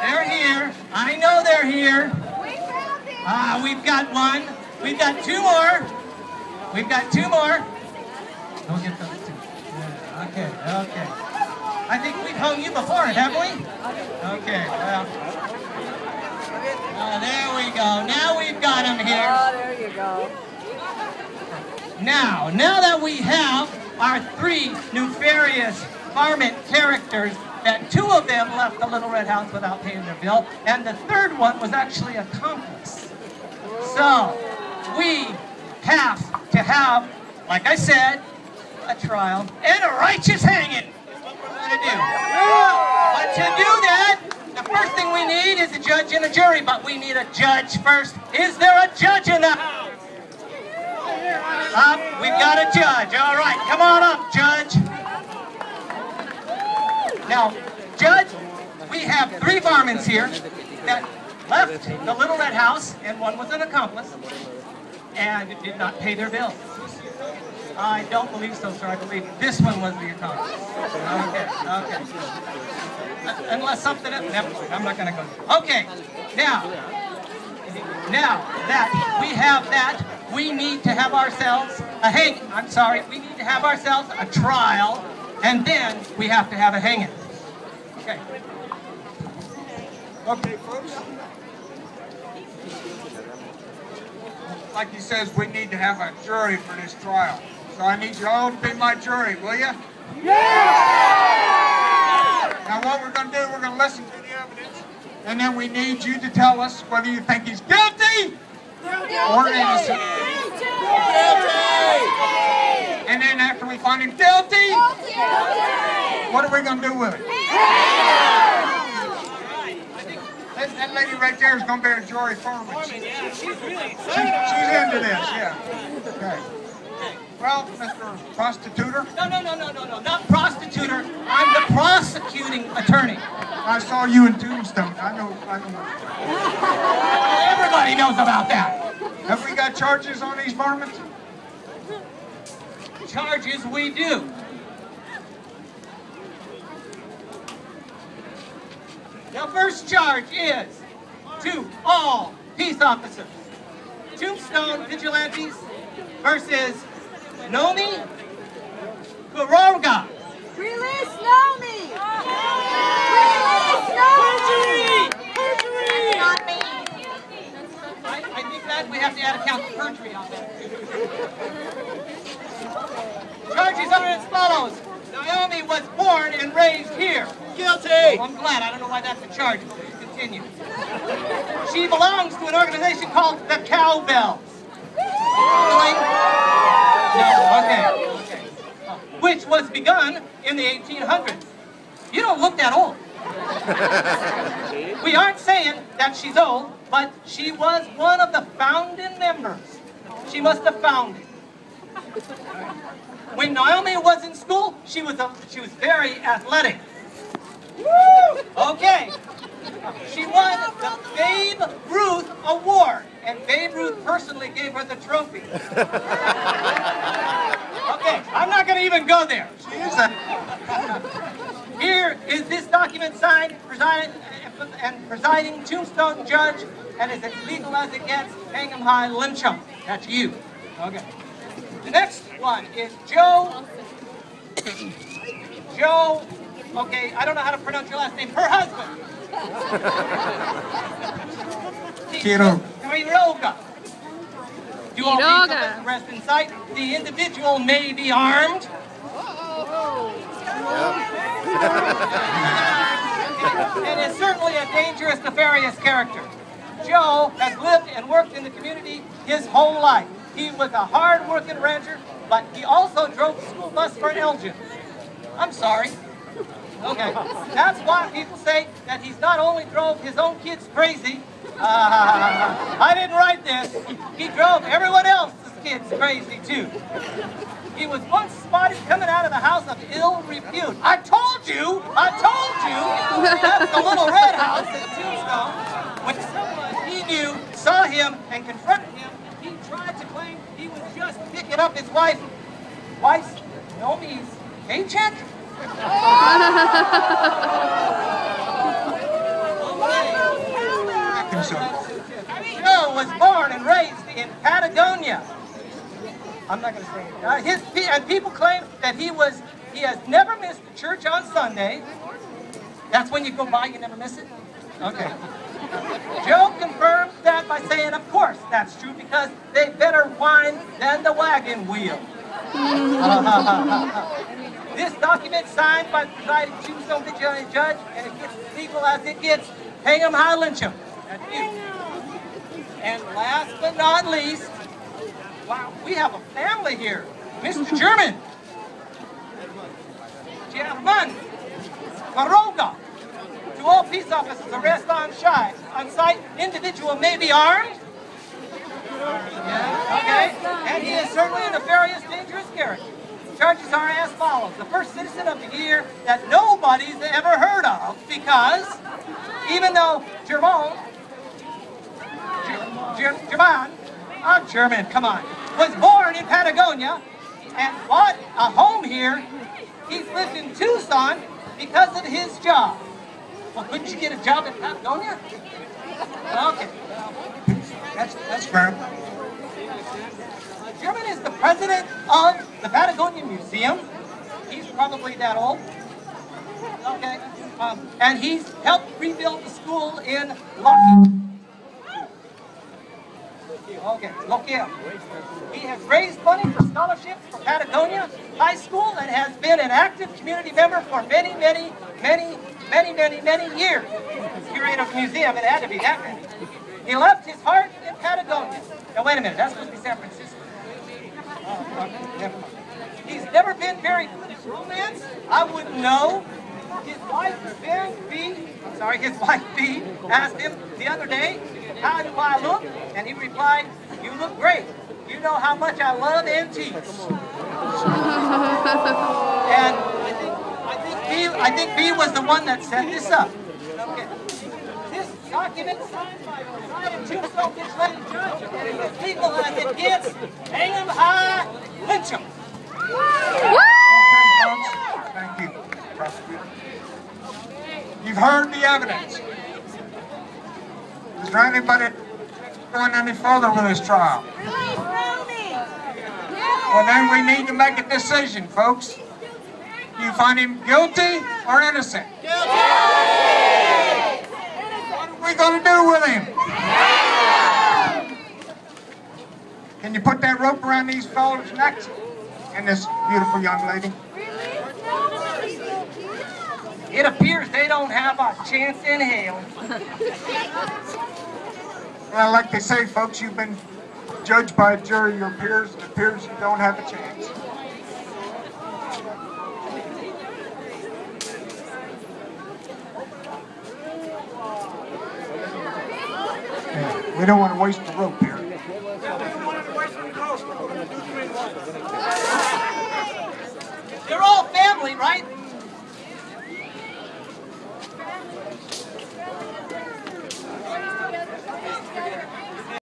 They're here. I know they're here. We've got one. We've got two more. We've got two more. We'll get those two. Yeah, okay. I think we've hung you before, haven't we? Okay, well. There we go. Now we've got them here. Oh, there you go. Now that we have our three nefarious varmint characters, that two of them left the Little Red House without paying their bill, and the third one was actually a accomplice. So, we have to have, like I said, a trial and a righteous hanging is what we're going to do. But to do that, the first thing we need is a judge and a jury, but we need a judge first. Is there a judge in the house? We've got a judge. All right, come on up, Judge. Now, Judge, we have three varmints here that left the Little Red House, and one was an accomplice, and did not pay their bills. I don't believe so, sir. I believe this one was the accomplice. Okay. Unless something else. Never mind. I'm not going to go there. Okay. Now that we have that, we need to have ourselves a hanging. I'm sorry. We need to have ourselves a trial, and then we have to have a hanging. Okay. Okay, folks. Like he says, we need to have a jury for this trial. So I need you all to be my jury, will you? Yeah! Now what we're going to do, we're going to listen to the evidence, and then we need you to tell us whether you think he's guilty or innocent. Guilty! And then after we find him guilty, what are we going to do with it? That lady right there is going to be a jury foreman. She's into this, yeah. Okay. Well, Mr. Prostituter? No, not prostituter. I'm the prosecuting attorney. I saw you in Tombstone. I know. Everybody knows about that. Have we got charges on these varmints? Charges we do. The first charge is to all peace officers. Tombstone vigilantes versus Nomi Quiroga. Release Nomi! Release Nomi! Perjury! Not me. I think that we have to add a count of perjury on that. Charges are as follows. Naomi was born and raised here. Guilty! Well, I'm glad. I don't know why that's a charge, but please continue. She belongs to an organization called the Cowbells. Really? No, okay. Which was begun in the 1800s. You don't look that old. We aren't saying that she's old, but she was one of the founding members. She must have founded. When Naomi was in school, she was very athletic. Okay. She won the Babe Ruth Award, and Babe Ruth personally gave her the trophy. Okay, I'm not going to even go there. Here is this document signed, presiding Tombstone judge, and is as legal as it gets, hang 'em high, lynch 'em. That's you. Okay. The next one is Joe, okay, I don't know how to pronounce your last name, her husband. Quiroga. Do all these rest in sight? The individual may be armed. And is certainly a dangerous, nefarious character. Joe has lived and worked in the community his whole life. He was a hard-working rancher, but he also drove the school bus for Elgin. I'm sorry. Okay, that's why people say that he's not only drove his own kids crazy. I didn't write this. He drove everyone else's kids crazy, too. He was once spotted coming out of the house of ill repute. I told you, that's the Little Red House in Tombstone. When someone he knew saw him and confronted him, he tried to claim he was just picking up his wife's Naomi's paycheck. Minnesota. Joe was born and raised in Patagonia. I'm not going to say it. And people claim that he has never missed the church on Sunday. That's when you go by, you never miss it? Okay. Joe confirms that by saying, of course, that's true, because they better whine than the wagon wheel. This document signed by the presiding tombstone judge, and it gets as legal as it gets. Hang 'em high, lynch 'em. That's you. And last but not least, wow, we have a family here. Mr. German. German. Quiroga. To all peace officers, arrest on sight. Individual may be armed. Yeah, okay. And he is certainly a nefarious, dangerous character. Charges are as follows. The first citizen of the year that nobody's ever heard of, because even though German, I'm German, come on, was born in Patagonia and bought a home here, he's lived in Tucson because of his job. Well, couldn't you get a job in Patagonia? Okay. That's fair. German is the president of the Patagonia Museum. He's probably that old. Okay. And he's helped rebuild the school in Lucky. Okay, Lokia. He has raised money for scholarships for Patagonia High School and has been an active community member for many years. Curator of the museum, it had to be that many. He left his heart in Patagonia. Now wait a minute, that's supposed to be San Francisco. Oh, okay, never mind. He's never been very good at romance. I wouldn't know. His wife, his wife B, asked him the other day, "How do I look?" And he replied, "You look great. You know how much I love antiques." And I think B was the one that set this up. Okay. This document signed by the presiding tombstone legislative judge, and it is legal as it gets. Hang 'em high, lynch 'em. Okay, folks. Thank you, prosecutor. You've heard the evidence. Is there anybody going any further with this trial? Release Romy! Well, then we need to make a decision, folks. Do you find him guilty or innocent? Guilty! What are we going to do with him? Can you put that rope around these fellas' necks and this beautiful young lady? It appears they don't have a chance in hell. Well, like they say, folks, you've been judged by a jury of your peers. It appears you don't have a chance. Yeah, we don't want to waste the rope here. You're all family, right?